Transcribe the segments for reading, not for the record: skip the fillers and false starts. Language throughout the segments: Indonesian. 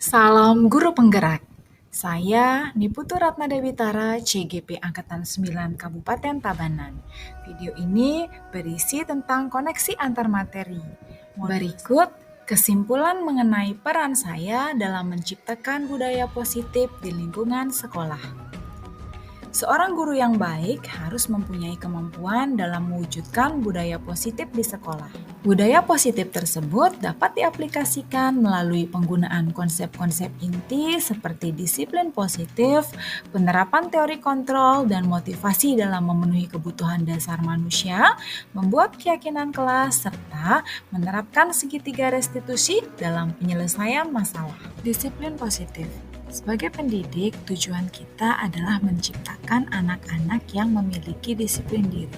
Salam Guru Penggerak. Saya Niputu Ratna Dewitara, CGP Angkatan 9 Kabupaten Tabanan. Video ini berisi tentang koneksi antar materi. Berikut kesimpulan mengenai peran saya dalam menciptakan budaya positif di lingkungan sekolah. Seorang guru yang baik harus mempunyai kemampuan dalam mewujudkan budaya positif di sekolah. Budaya positif tersebut dapat diaplikasikan melalui penggunaan konsep-konsep inti seperti disiplin positif, penerapan teori kontrol, dan motivasi dalam memenuhi kebutuhan dasar manusia, membuat keyakinan kelas, serta menerapkan segitiga restitusi dalam penyelesaian masalah. Disiplin positif. Sebagai pendidik, tujuan kita adalah menciptakan anak-anak yang memiliki disiplin diri,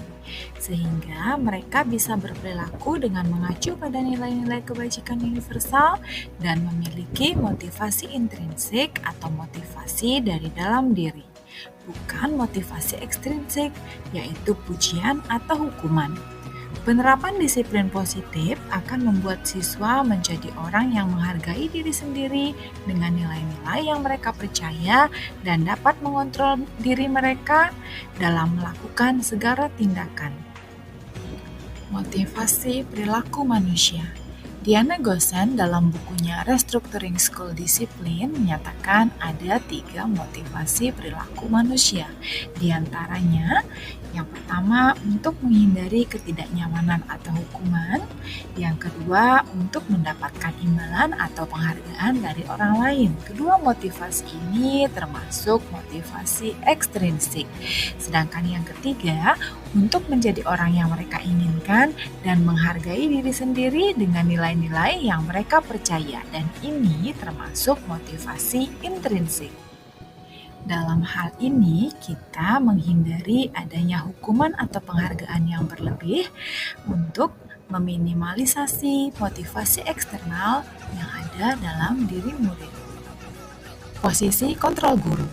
sehingga mereka bisa berperilaku dengan mengacu pada nilai-nilai kebajikan universal dan memiliki motivasi intrinsik atau motivasi dari dalam diri, bukan motivasi ekstrinsik, yaitu pujian atau hukuman. Penerapan disiplin positif akan membuat siswa menjadi orang yang menghargai diri sendiri dengan nilai-nilai yang mereka percaya dan dapat mengontrol diri mereka dalam melakukan segala tindakan. Motivasi perilaku manusia. Diana Gosen dalam bukunya Restructuring School Discipline menyatakan ada 3 motivasi perilaku manusia. Di antaranya, yang pertama untuk menghindari ketidaknyamanan atau hukuman, yang kedua untuk mendapatkan imbalan atau penghargaan dari orang lain. Kedua motivasi ini termasuk motivasi ekstrinsik. Sedangkan yang ketiga, untuk menjadi orang yang mereka inginkan dan menghargai diri sendiri dengan nilai-nilai yang mereka percaya, dan ini termasuk motivasi intrinsik. Dalam hal ini, kita menghindari adanya hukuman atau penghargaan yang berlebih untuk meminimalisasi motivasi eksternal yang ada dalam diri murid. Posisi kontrol guru.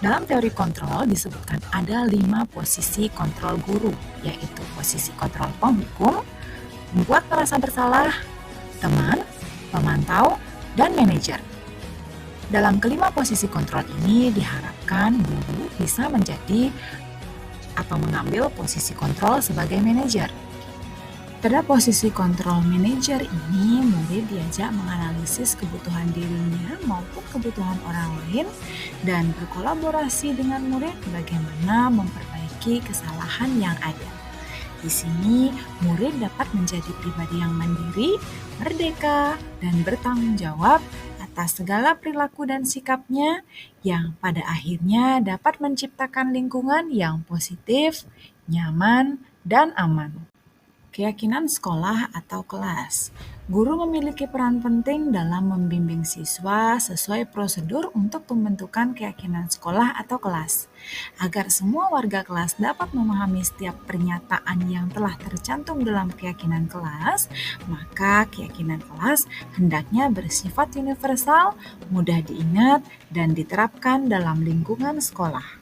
Dalam teori kontrol disebutkan ada 5 posisi kontrol guru, yaitu posisi kontrol penghukum, membuat merasa bersalah, teman, pemantau, dan manajer. Dalam kelima posisi kontrol ini diharapkan guru bisa menjadi atau mengambil posisi kontrol sebagai manajer. Pada posisi kontrol manajer ini, murid diajak menganalisis kebutuhan dirinya maupun kebutuhan orang lain dan berkolaborasi dengan murid bagaimana memperbaiki kesalahan yang ada. Di sini, murid dapat menjadi pribadi yang mandiri, merdeka, dan bertanggung jawab atas segala perilaku dan sikapnya yang pada akhirnya dapat menciptakan lingkungan yang positif, nyaman, dan aman. Keyakinan sekolah atau kelas. Guru memiliki peran penting dalam membimbing siswa sesuai prosedur untuk pembentukan keyakinan sekolah atau kelas. Agar semua warga kelas dapat memahami setiap pernyataan yang telah tercantum dalam keyakinan kelas, maka keyakinan kelas hendaknya bersifat universal, mudah diingat, dan diterapkan dalam lingkungan sekolah.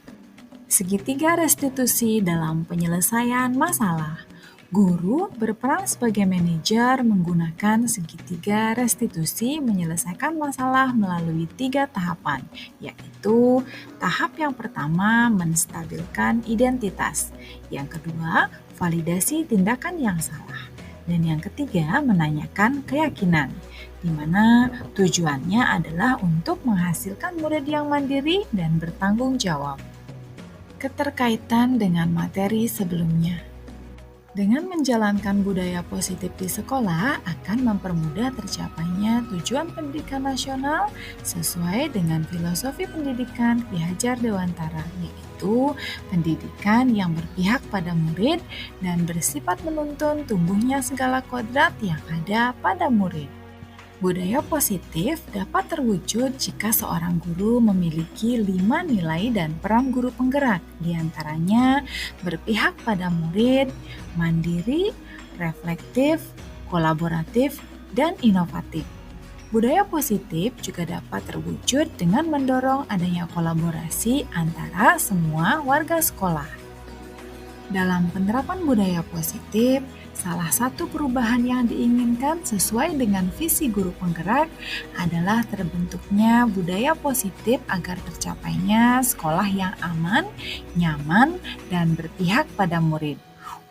Segitiga restitusi dalam penyelesaian masalah. Guru berperan sebagai manajer menggunakan segitiga restitusi menyelesaikan masalah melalui 3 tahapan, yaitu tahap yang pertama menstabilkan identitas, yang kedua validasi tindakan yang salah, dan yang ketiga menanyakan keyakinan, di mana tujuannya adalah untuk menghasilkan murid yang mandiri dan bertanggung jawab. Keterkaitan dengan materi sebelumnya. Dengan menjalankan budaya positif di sekolah akan mempermudah tercapainya tujuan pendidikan nasional sesuai dengan filosofi pendidikan Ki Hajar Dewantara, yaitu pendidikan yang berpihak pada murid dan bersifat menuntun tumbuhnya segala kodrat yang ada pada murid. Budaya positif dapat terwujud jika seorang guru memiliki 5 nilai dan peran guru penggerak, diantaranya berpihak pada murid, mandiri, reflektif, kolaboratif, dan inovatif. Budaya positif juga dapat terwujud dengan mendorong adanya kolaborasi antara semua warga sekolah. Dalam penerapan budaya positif, Salah satu perubahan yang diinginkan sesuai dengan visi guru penggerak adalah terbentuknya budaya positif agar tercapainya sekolah yang aman, nyaman, dan berpihak pada murid.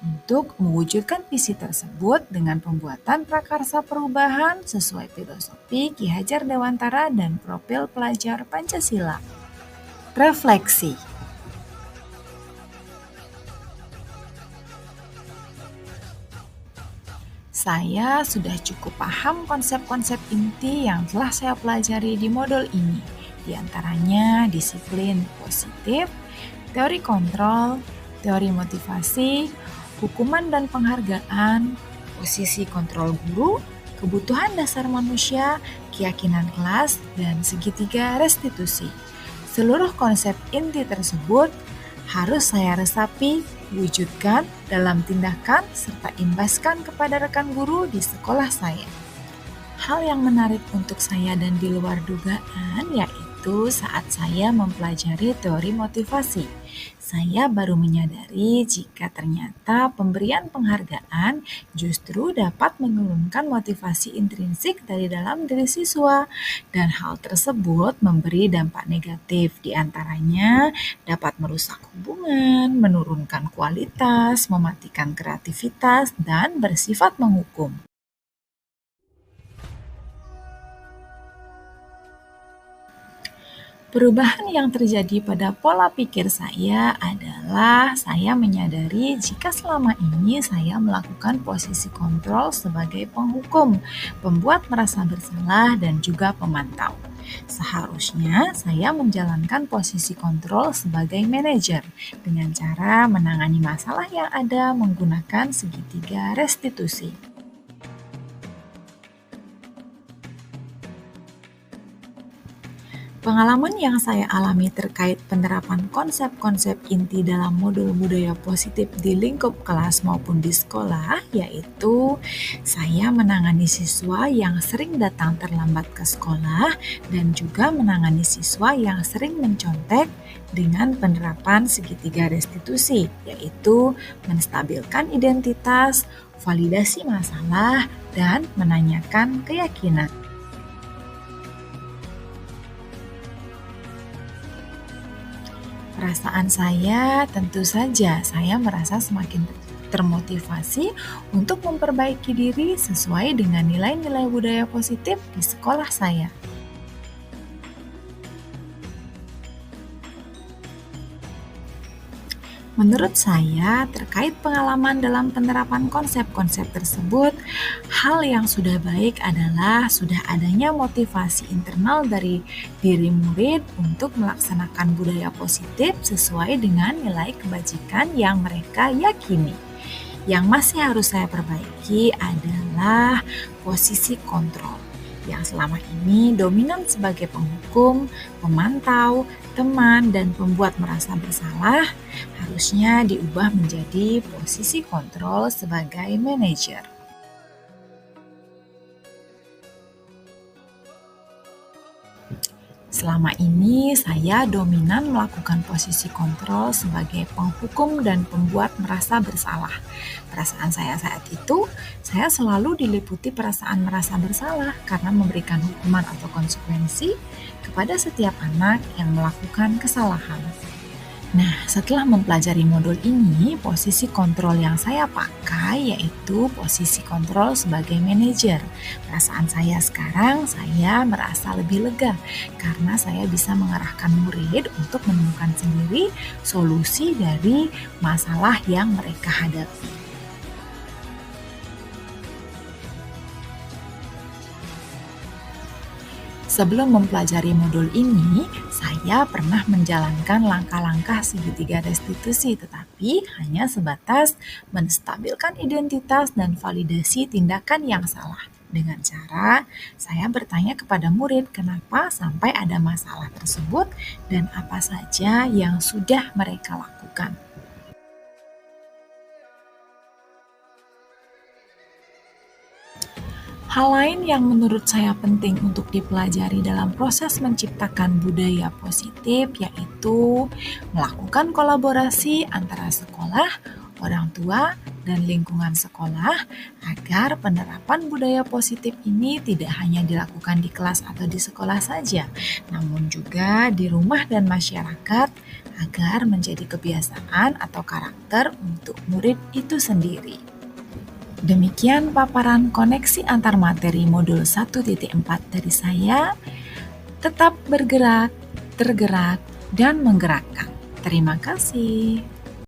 Untuk mewujudkan visi tersebut dengan pembuatan prakarsa perubahan sesuai filosofi Ki Hajar Dewantara dan profil pelajar Pancasila. Refleksi. Saya sudah cukup paham konsep-konsep inti yang telah saya pelajari di modul ini, di antaranya disiplin positif, teori kontrol, teori motivasi, hukuman dan penghargaan, posisi kontrol guru, kebutuhan dasar manusia, keyakinan kelas, dan segitiga restitusi. Seluruh konsep inti tersebut harus saya resapi, wujudkan dalam tindakan, serta imbaskan kepada rekan guru di sekolah saya. Hal yang menarik untuk saya dan di luar dugaan yaitu saat saya mempelajari teori motivasi. Saya baru menyadari jika ternyata pemberian penghargaan justru dapat menurunkan motivasi intrinsik dari dalam diri siswa, dan hal tersebut memberi dampak negatif, di antaranya dapat merusak hubungan, menurunkan kualitas, mematikan kreativitas, dan bersifat menghukum. Perubahan yang terjadi pada pola pikir saya adalah saya menyadari jika selama ini saya melakukan posisi kontrol sebagai penghukum, pembuat merasa bersalah, dan juga pemantau. Seharusnya saya menjalankan posisi kontrol sebagai manajer dengan cara menangani masalah yang ada menggunakan segitiga restitusi. Pengalaman yang saya alami terkait penerapan konsep-konsep inti dalam modul budaya positif di lingkup kelas maupun di sekolah, yaitu saya menangani siswa yang sering datang terlambat ke sekolah dan juga menangani siswa yang sering mencontek dengan penerapan segitiga restitusi, yaitu menstabilkan identitas, validasi masalah, dan menanyakan keyakinan. Perasaan saya, tentu saja saya merasa semakin termotivasi untuk memperbaiki diri sesuai dengan nilai-nilai budaya positif di sekolah saya. Menurut saya, terkait pengalaman dalam penerapan konsep-konsep tersebut, hal yang sudah baik adalah sudah adanya motivasi internal dari diri murid untuk melaksanakan budaya positif sesuai dengan nilai kebajikan yang mereka yakini. Yang masih harus saya perbaiki adalah posisi kontrol, yang selama ini dominan sebagai penghukum, pemantau, teman, dan pembuat merasa bersalah, harusnya diubah menjadi posisi kontrol sebagai manajer. Selama ini saya dominan melakukan posisi kontrol sebagai penghukum dan pembuat merasa bersalah. Perasaan saya saat itu, saya selalu diliputi perasaan merasa bersalah karena memberikan hukuman atau konsekuensi kepada setiap anak yang melakukan kesalahan. Nah, setelah mempelajari modul ini, posisi kontrol yang saya pakai yaitu posisi kontrol sebagai manajer. Perasaan saya sekarang, saya merasa lebih lega karena saya bisa mengarahkan murid untuk menemukan sendiri solusi dari masalah yang mereka hadapi. Sebelum mempelajari modul ini, saya pernah menjalankan langkah-langkah segitiga restitusi, tetapi hanya sebatas menstabilkan identitas dan validasi tindakan yang salah. Dengan cara saya bertanya kepada murid kenapa sampai ada masalah tersebut dan apa saja yang sudah mereka lakukan. Hal lain yang menurut saya penting untuk dipelajari dalam proses menciptakan budaya positif yaitu melakukan kolaborasi antara sekolah, orang tua, dan lingkungan sekolah agar penerapan budaya positif ini tidak hanya dilakukan di kelas atau di sekolah saja, namun juga di rumah dan masyarakat agar menjadi kebiasaan atau karakter untuk murid itu sendiri. Demikian paparan koneksi antar materi modul 1.4 dari saya. Tetap bergerak, tergerak, dan menggerakkan. Terima kasih.